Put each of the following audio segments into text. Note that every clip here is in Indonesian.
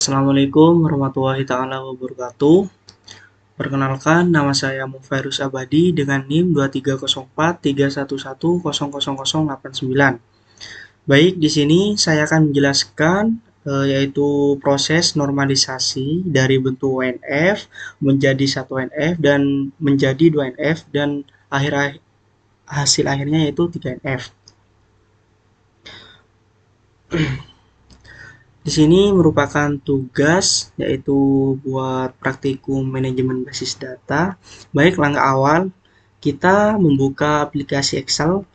Assalamualaikum warahmatullahi taala wabarakatuh. Perkenalkan, nama saya Mufairus Abadi dengan NIM 230431100089. Baik, di sini saya akan menjelaskan yaitu proses normalisasi dari bentuk UNF menjadi 1NF dan menjadi 2NF dan hasil akhirnya yaitu 3NF. Di sini merupakan tugas yaitu buat praktikum manajemen basis data. Baik, langkah awal kita membuka aplikasi Excel.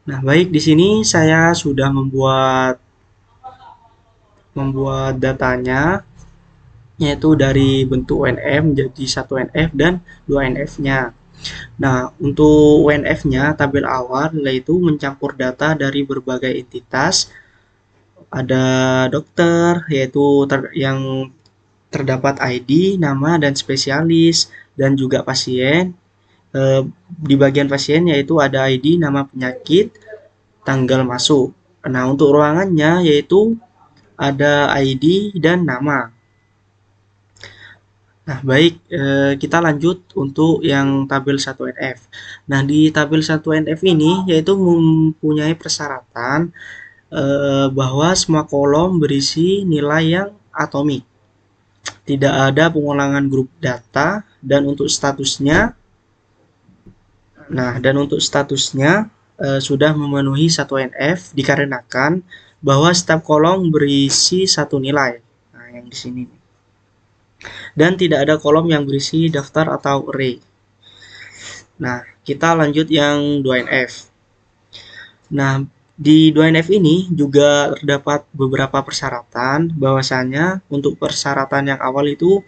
Nah, baik di sini saya sudah membuat datanya yaitu dari bentuk UNF menjadi 1NF dan 2NF-nya. Nah, untuk UNF-nya tabel awal yaitu mencampur data dari berbagai entitas. Ada dokter yaitu yang terdapat ID, nama, dan spesialis, dan juga pasien. Di bagian pasien yaitu ada ID, nama penyakit, tanggal masuk. Nah, untuk ruangannya yaitu ada ID dan nama. Nah, baik, kita lanjut untuk yang tabel 1NF. Nah, di tabel 1NF ini yaitu mempunyai persyaratan bahwa semua kolom berisi nilai yang atomik. Tidak ada pengulangan grup data dan untuk statusnya sudah memenuhi 1NF dikarenakan bahwa setiap kolom berisi satu nilai. Nah, yang di sini. Dan tidak ada kolom yang berisi daftar atau array. Nah, kita lanjut yang 2NF. Nah, di 2NF ini juga terdapat beberapa persyaratan, bahwasanya untuk persyaratan yang awal itu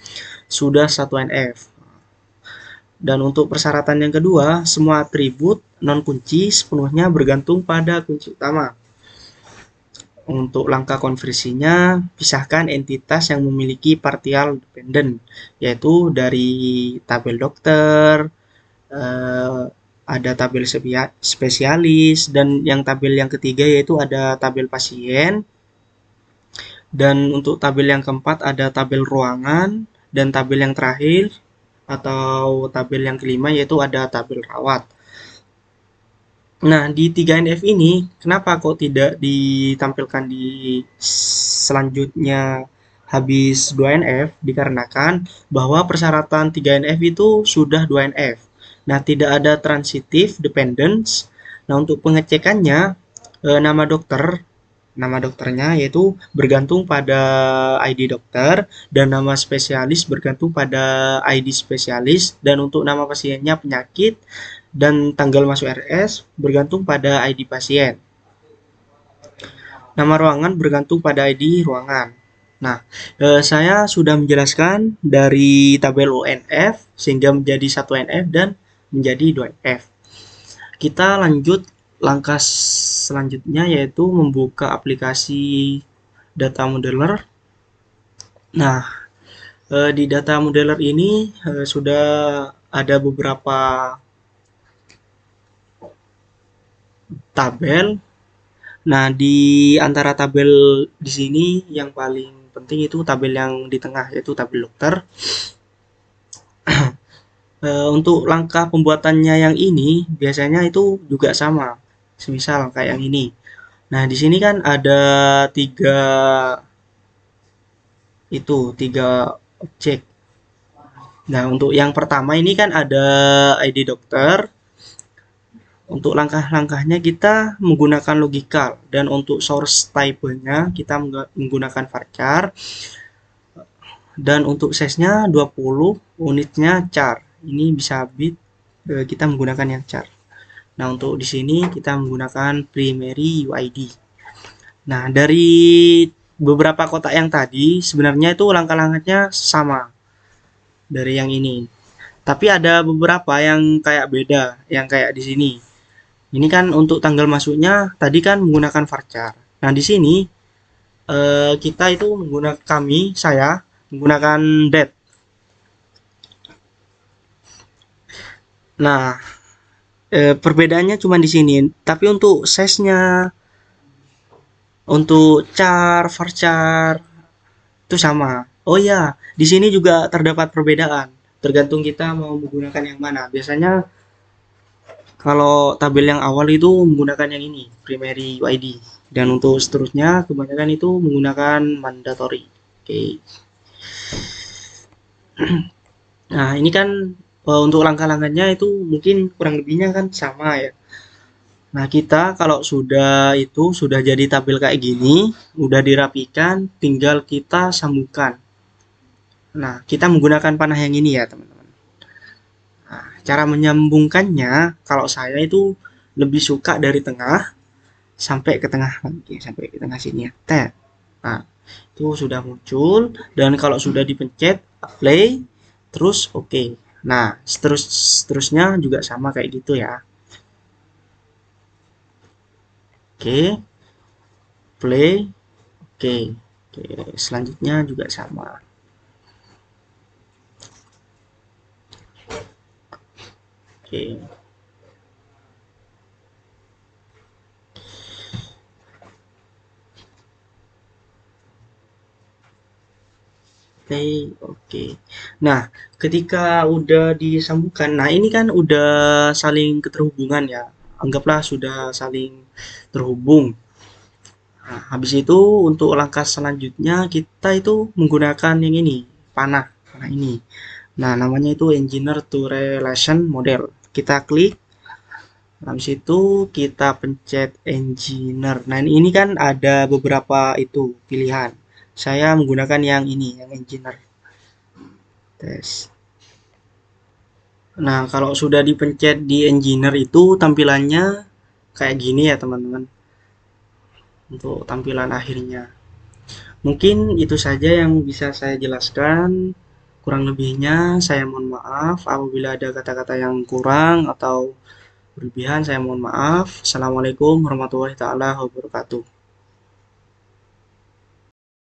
sudah 1NF. Dan untuk persyaratan yang kedua, semua atribut non-kunci sepenuhnya bergantung pada kunci utama. Untuk langkah konversinya, pisahkan entitas yang memiliki partial dependent, yaitu dari tabel dokter, ada tabel spesialis, dan yang tabel yang ketiga yaitu ada tabel pasien, dan untuk tabel yang keempat ada tabel ruangan, dan tabel yang terakhir atau tabel yang kelima yaitu ada tabel rawat. Nah, di 3NF ini kenapa kok tidak ditampilkan di selanjutnya habis 2NF? Dikarenakan bahwa persyaratan 3NF itu sudah 2NF. Nah, tidak ada transitive dependence. Nah, untuk pengecekannya nama dokternya yaitu bergantung pada ID dokter, dan nama spesialis bergantung pada ID spesialis, dan untuk nama pasiennya penyakit dan tanggal masuk RS bergantung pada ID pasien. Nama ruangan bergantung pada ID ruangan. Nah, saya sudah menjelaskan dari tabel UNF sehingga menjadi 1NF dan menjadi 2NF. Kita lanjut langkah selanjutnya yaitu membuka aplikasi data modeler. Nah, di data modeler ini sudah ada beberapa tabel. Nah, di antara tabel di sini yang paling penting itu tabel yang di tengah yaitu tabel dokter. Untuk langkah pembuatannya yang ini biasanya itu juga sama, semisal kayak yang ini. Nah, di sini kan ada tiga objek. Nah, untuk yang pertama ini kan ada ID dokter. Untuk langkah-langkahnya kita menggunakan logical, dan untuk source type-nya kita menggunakan varchar, dan untuk size-nya 20, unitnya char. Ini bisa bit, kita menggunakan yang char. Nah, untuk di sini kita menggunakan primary UID. Nah, dari beberapa kotak yang tadi sebenarnya itu langkah-langkahnya sama dari yang ini. Tapi ada beberapa yang kayak beda, yang kayak di sini. Ini kan untuk tanggal masuknya tadi kan menggunakan varchar. Nah, di sini saya menggunakan date. Nah, perbedaannya cuma di sini. Tapi untuk size-nya, untuk char, varchar, itu sama. Oh ya, di sini juga terdapat perbedaan. Tergantung kita mau menggunakan yang mana. Biasanya kalau tabel yang awal itu menggunakan yang ini, primary UID. Dan untuk seterusnya kebanyakan itu menggunakan mandatory. Oke. Nah, ini kan untuk langkah-langkahnya itu mungkin kurang lebihnya kan sama ya. Nah, kita kalau sudah jadi tabel kayak gini, udah dirapikan, tinggal kita sambungkan. Nah, kita menggunakan panah yang ini ya, teman-teman. Nah, cara menyambungkannya, kalau saya itu lebih suka dari tengah sampai ke tengah lagi, sampai ke tengah sini ya. Tet. Nah, itu sudah muncul dan kalau sudah dipencet play, terus oke. Nah, seterusnya juga sama kayak gitu ya. Oke, play. Oke. Oke, selanjutnya juga sama. Oke. Play, oke. Nah, ketika udah disambungkan, nah ini kan udah saling keterhubungan ya. Anggaplah sudah saling terhubung. Nah, habis itu untuk langkah selanjutnya kita itu menggunakan yang ini, panah ini. Nah, namanya itu Engineer to Relation Model. Kita klik, habis itu kita pencet Engineer. Nah, ini kan ada beberapa itu pilihan. Saya menggunakan yang ini, yang Engineer. Tes. Nah, kalau sudah dipencet di Engineer itu tampilannya kayak gini ya, teman-teman. Untuk tampilan akhirnya. Mungkin itu saja yang bisa saya jelaskan. Kurang lebihnya saya mohon maaf apabila ada kata-kata yang kurang atau berlebihan, saya mohon maaf. Assalamualaikum warahmatullahi taala wabarakatuh.